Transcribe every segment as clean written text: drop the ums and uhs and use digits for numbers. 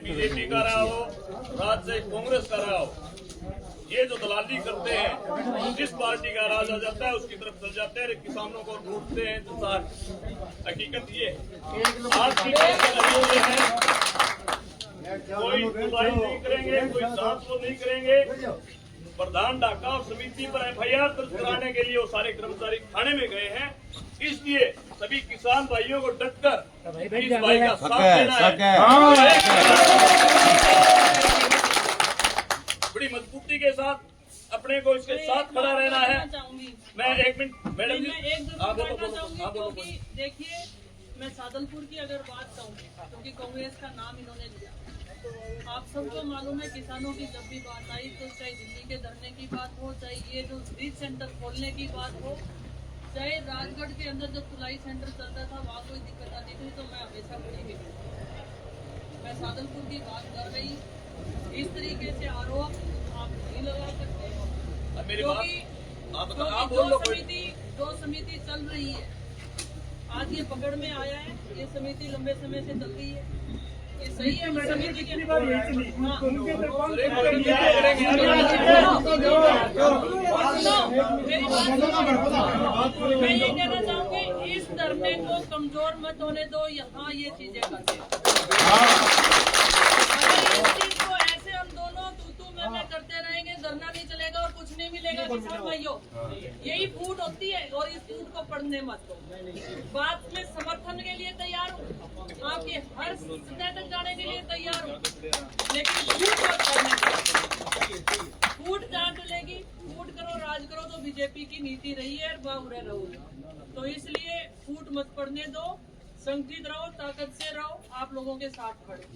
BJP का रहा हो, राज्य से कांग्रेस का रहा हो, ये जो दलाली करते हैं, जिस पार्टी का राज आ जाता है उसकी तरफ चल जाते हैं, किसानों को लूटते हैं। तो हकीकत ये आज की ये है, कोई सुनवाई नहीं करेंगे, कोई जांच वो नहीं करेंगे। प्रधान डाका और समिति पर FIR दर्ज कराने के लिए वो सारे कर्मचारी थाने में गए हैं। इसलिए सभी किसान भाइयों को डटकर इस भाई का साथ देना है, बड़ी मजबूती के साथ अपने को इसके साथ खड़ा रहना है। मैं 1 मिनट मैडम जी, हाँ बोलो। देखिए, मैं सादलपुर की अगर बात कहूँ, क्योंकि कांग्रेस का नाम इन्होंने लिया, आप सबको मालूम है किसानों की जब भी बात आई तो चाहे दिल्ली के धरने की बात हो, चाहे ये जो ब्रीज सेंटर खोलने की बात हो, चाहे राजगढ़ के अंदर जो तुलाई सेंटर चलता था वहाँ कोई दिक्कत आती थी, तो मैं हमेशा खड़ी हुई। मैं सादलपुर की बात कर रही, इस तरीके से आरोप आप नहीं लगा सकते, क्योंकि जो समिति चल रही है आज ये पकड़ में आया है, ये समिति लंबे समय से चल रही है, ये सही है। समिति के मैं ये कहना चाहूँगी, इस धरने को कमजोर मत होने दो। यहाँ ये चीजें करते ऐसे हम दोनों तू मैं करते रहेंगे, धरना नहीं चलेगा और कुछ नहीं मिलेगा किसान भाइयों। यही फूट होती है और इस फूट को पढ़ने मत दो। बात में समर्थन के लिए तैयार हूँ, आपके हर सतह तक जाने के लिए तैयार हूँ, लेकिन फूट मत करने। फूट जहाँ चलेगी, फूट करो, राज करो, तो बीजेपी की नीति रही है, बाहुरे रहो। तो इसलिए फूट मत पड़ने दो, संगठित रहो, ताकत से रहो, आप लोगों के साथ खड़े।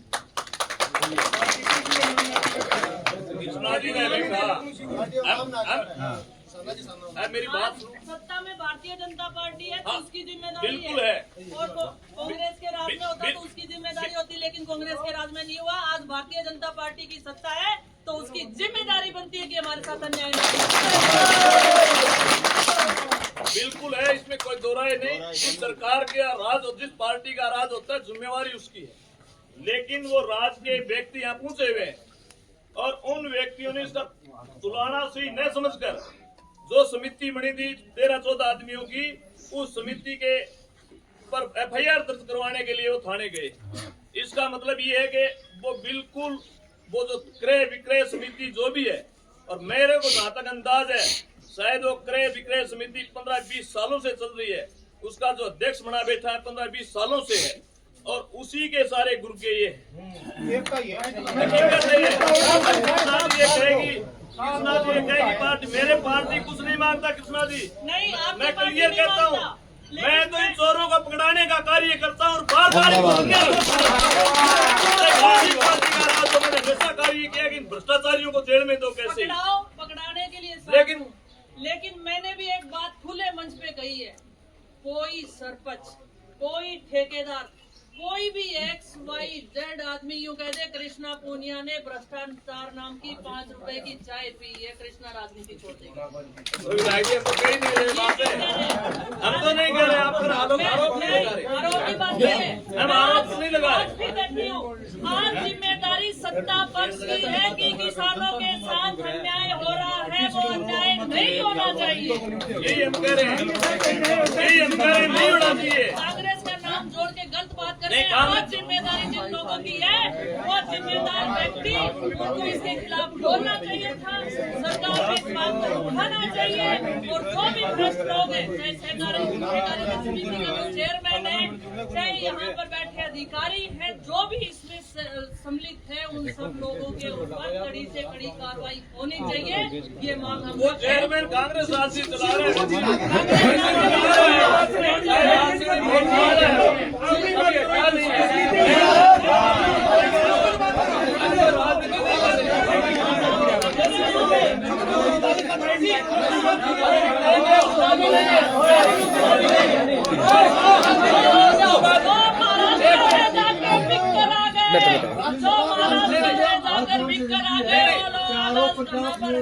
मेरी बात सत्ता में भारतीय जनता पार्टी है तो उसकी जिम्मेदारी बिल्कुल है, और कांग्रेस के राज में होता तो उसकी जिम्मेदारी होती, लेकिन कांग्रेस के राज में नहीं हुआ। आज भारतीय जनता पार्टी की सत्ता है तो उसकी जिम्मेदारी बनती है कि हमारे साथ अन्याय बिल्कुल है, इसमें कोई दो राय नहीं। जिस सरकार के राज और जिस पार्टी का राज होता है जिम्मेवारी उसकी है, लेकिन वो राज के व्यक्ति यहाँ पहुंचे हुए हैं और उन व्यक्तियों ने इसका तुलना सही न समझकर जो समिति बनी थी 13-14 आदमियों की, उस समिति के पर FIR दर्ज करवाने के लिए वो थाने गए। इसका मतलब ये है कि वो बिल्कुल वो जो क्रय विक्रय समिति जो भी है, और मेरे को जहाँ तक अंदाज है शायद वो क्रय विक्रय समिति 15-20 सालों से चल रही है, उसका जो अध्यक्ष बना बैठा है 15-20 सालों से है, और उसी के सारे गुर्गे ये कहेगी पार्टी, मेरे पार्टी कुछ नहीं मांगता कृष्णा जी, नहीं। मैं क्लियर कहता हूँ, मैं तो इन चोरों को पकड़ाने का कार्य करता हूँ और बार-बार मैंने हमेशा कार्य किया कि भ्रष्टाचारियों को जेल में दो कैसे पकड़ाने के लिए। लेकिन मैंने भी एक बात खुले मंच पे कही है, कोई सरपंच, कोई ठेकेदार, कोई भी XYZ आदमी यूँ कह दे कृष्णा पूनिया ने भ्रष्टाचार नाम की 5 रुपए की चाय पी है, कृष्णा राजनीति छोड़ देगा। हम तो नहीं कह रहे, आप आरोप की बात है, हम आरोप नहीं लगा रहे। आज जिम्मेदारी सत्ता पक्ष की है कि किसानों के साथ अन्याय हो रहा है, वो अन्याय नहीं होना चाहिए। यही हम कह रहे हैं, यही हम कह रहे हैं, नहीं होना चाहिए। कांग्रेस का नाम जोड़ के गलत बात करते हैं। और जिम्मेदारी जिन लोगों की है, वो जिम्मेदार व्यक्ति, उनको इसके खिलाफ बोलना चाहिए था, सरकार को इस बात को उठाना चाहिए, और जो भी भ्रष्ट लोग हैं, चाहे सहकारी समिति के जो चेयरमैन है, चाहे यहाँ पर बैठे अधिकारी हैं, जो भी इसमें सम्मिलित है, उन सब लोगों के ऊपर कड़ी से कड़ी कार्रवाई होनी चाहिए। ये मांग हम चेयरमैन कांग्रेस राशि चला रहे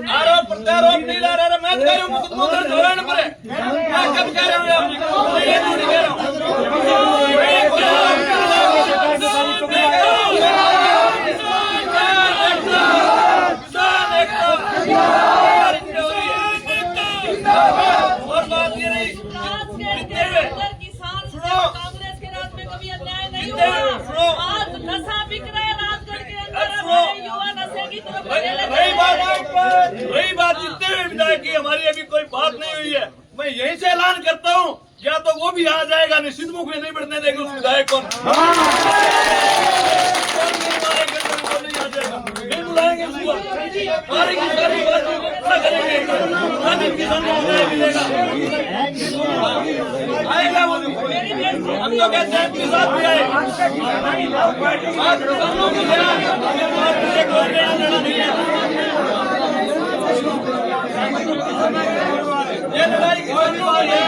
आरोप प्रत्यारोप नहीं ला रहा, मैं कह रहा हूँ मुकदमा दर्ज हो रहा है, मैं कब कह रहा हूँ, ये नहीं कह रहा हूँ। मैं यहीं से ऐलान करता हूँ, या तो वो भी आ जाएगा, निश्चित मुख में नहीं बढ़ने देंगे उस विधायक को। नहीं बुलाएंगे उसको, सारी की सारी बातों को पूरा करेंगे। किसानों को न्याय मिलेगा, आएगा वो। हम तो कहते हैं अपने साथ भी आए, आज किसानों को न्याय कोई लेना देना नहीं है। ये लड़ाई किसानों की है।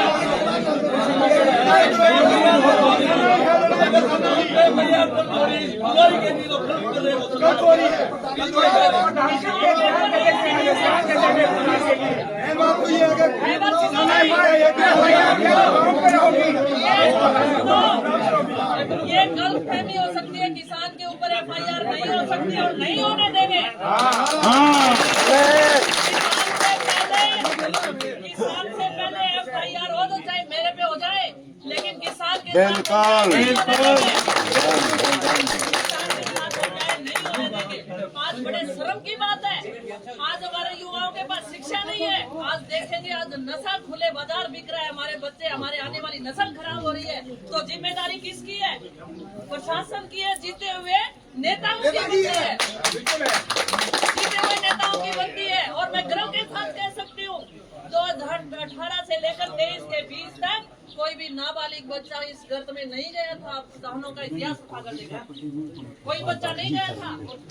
ये गलतफहमी हो सकती है, किसान के ऊपर FIR नहीं हो सकती और नहीं होने देंगे। किसान से पहले FIR हो तो चाहे मेरे पे हो जाए, लेकिन किसान के साथ नहीं होने देंगे। आज बड़े शर्म की बात है, आज हमारे युवाओं के पास शिक्षा नहीं है। आज देखेंगे, आज नशा खुले बाजार बिक रहा है, हमारे बच्चे, हमारे आने वाली नस्ल खराब हो रही है। तो जिम्मेदारी किसकी है? प्रशासन की है, जीते हुए नेताओं की बनती है, जीते हुए नेताओं की बनती है। और मैं गर्व के साथ कह सकती हूँ, 2018 से लेकर 23 के बीच तक कोई भी नाबालिग बच्चा इस गर्त में नहीं गया था। आप किसानों का इतिहास उठाकर देखा, कोई बच्चा नहीं गया था,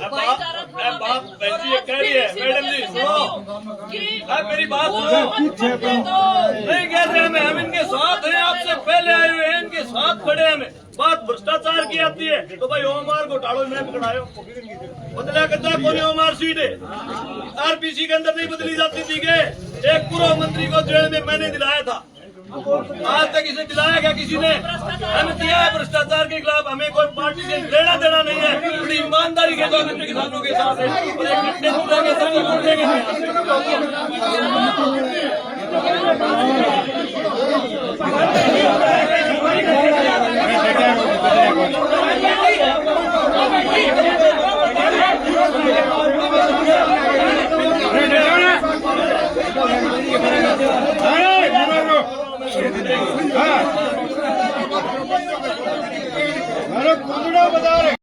भाईचारा था। बात वैसी ये कह रही है मैडम जी, सुनो मेरी बात सुनो। नहीं कह रहे हमें, हम इनके साथ हैं, आपसे पहले आए हुए हैं, इनके साथ खड़े हैं। हमें बात भ्रष्टाचार की आती है तो भाई ओमार घोटालों में पकड़ायो, बदला करता कौन ओमार सीट है। RPC के अंदर नहीं बदली जाती थी के एक पूर्व मंत्री को जेल में मैंने दिलाया था, आज तक इसे दिलाया गया किसी ने? हमें दिया है भ्रष्टाचार के खिलाफ। हमें कोई पार्टी से लेना देना नहीं है, बड़ी ईमानदारी के साथ अपने किसानों के साथ है। और एक घंटे पूरे के साथ अरे कुंदड़ा बता रहे